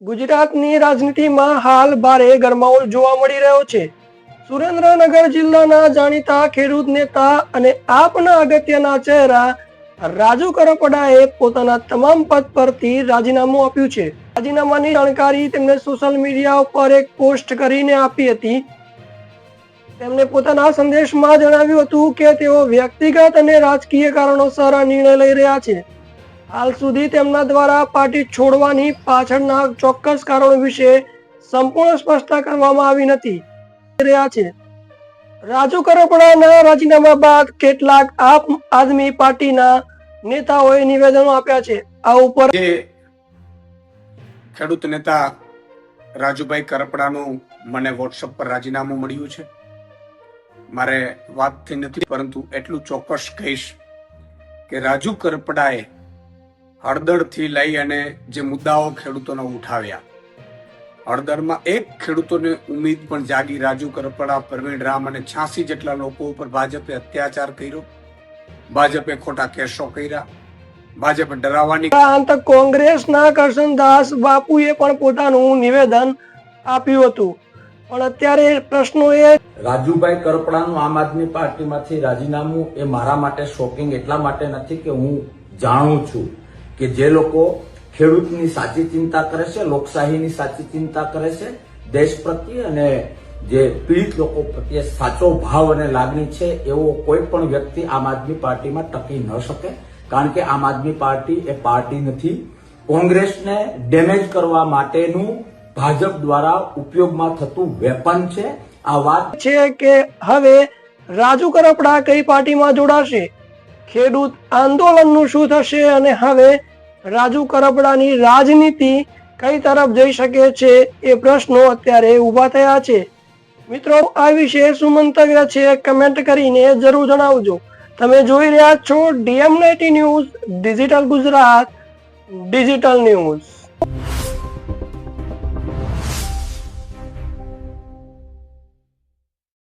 ગુજરાતની રાજનીતિમાં હાલ ભારે ગરમાવો જોવા મળી રહ્યો છે। સુરેન્દ્રનગર જિલ્લાના જાણીતા ખેડૂત નેતા અને આપના અગત્યના ચહેરા રાજુ કરપડાએ પોતાના તમામ પદ પરથી રાજીનામું આપ્યું છે। રાજીનામાની જાણકારી તેમણે સોશિયલ મીડિયા ઉપર એક પોસ્ટ કરીને આપી હતી। તેમણે પોતાના સંદેશમાં જણાવ્યું હતું કે તેઓ વ્યક્તિગત અને રાજકીય કારણોસર આ નિર્ણય લઈ રહ્યા છે। હાલ સુધી તેમના દ્વારા પાર્ટી છોડવાની પાછળના ચોક્કસ કારણો વિશે સંપૂર્ણ સ્પષ્ટતા કરવામાં આવી નથી। રાજુ કરપડાના રાજીનામા બાદ કેટલાક આપ આદમી પાર્ટીના નેતાઓએ નિવેદનો આપ્યા છે। આ ઉપર ખેડૂત નેતા રાજુભાઈ કરપડાનું મને વોટ્સએપ પર રાજીનામું મળ્યું છે। મારે વાતથી નથી, પરંતુ એટલું ચોક્કસ કહીશ કે રાજુ કરપડાએ હળદરથી લઈ અને જે મુદ્દાઓ ખેડૂતોને ઉઠાવ્યા, હળદરમાં એક ખેડૂતોને ઉમ્મીદ પણ જાગી। રાજુ કરપડા, પ્રવીણ રામ અને 86 જેટલા લોકો ઉપર ભાજપે અત્યાચાર કર્યો, ભાજપે ખોટા કેસો કર્યા, ભાજપે ડરાવવાની। કોંગ્રેસના કરશનદાસ બાપુએ પણ પોતાનું નિવેદન આપ્યું હતું, પણ અત્યારે પ્રશ્નો એ રાજુભાઈ કરપડાનું આમ આદમી પાર્ટીમાંથી રાજીનામું એ મારા માટે શોકિંગ એટલા માટે નથી કે હું જાણું છું કે જે લોકો ખેડૂતની સાચી ચિંતા કરે છે, લોકશાહીની સાચી ચિંતા કરે છે, દેશ પ્રત્યે અને જે પીડિત લોકો પ્રત્યે સાચો ભાવ અને લાગણી છે, એવો કોઈ પણ વ્યક્તિ આમ આદમી પાર્ટીમાં ટકી ન શકે। કારણ કે આમ આદમી પાર્ટી એ પાર્ટી નથી, કોંગ્રેસને ડેમેજ કરવા માટેનું ભાજપ દ્વારા ઉપયોગમાં થતું વેપન છે। આ વાત છે કે હવે રાજુ કરપડા કઈ પાર્ટીમાં જોડાશે, ખેડૂત આંદોલનનું શું થશે અને હવે રાજુ કરપડાની રાજનીતિ કઈ તરફ જઈ શકે છે, એ પ્રશ્નો અત્યારે ઉભા થયા છે। મિત્રો, આ વિશે શું મંતવ્ય છે કમેન્ટ કરીને જરૂર જણાવજો। તમે જોઈ રહ્યા છો DM19 news, digital Gujarat, digital news.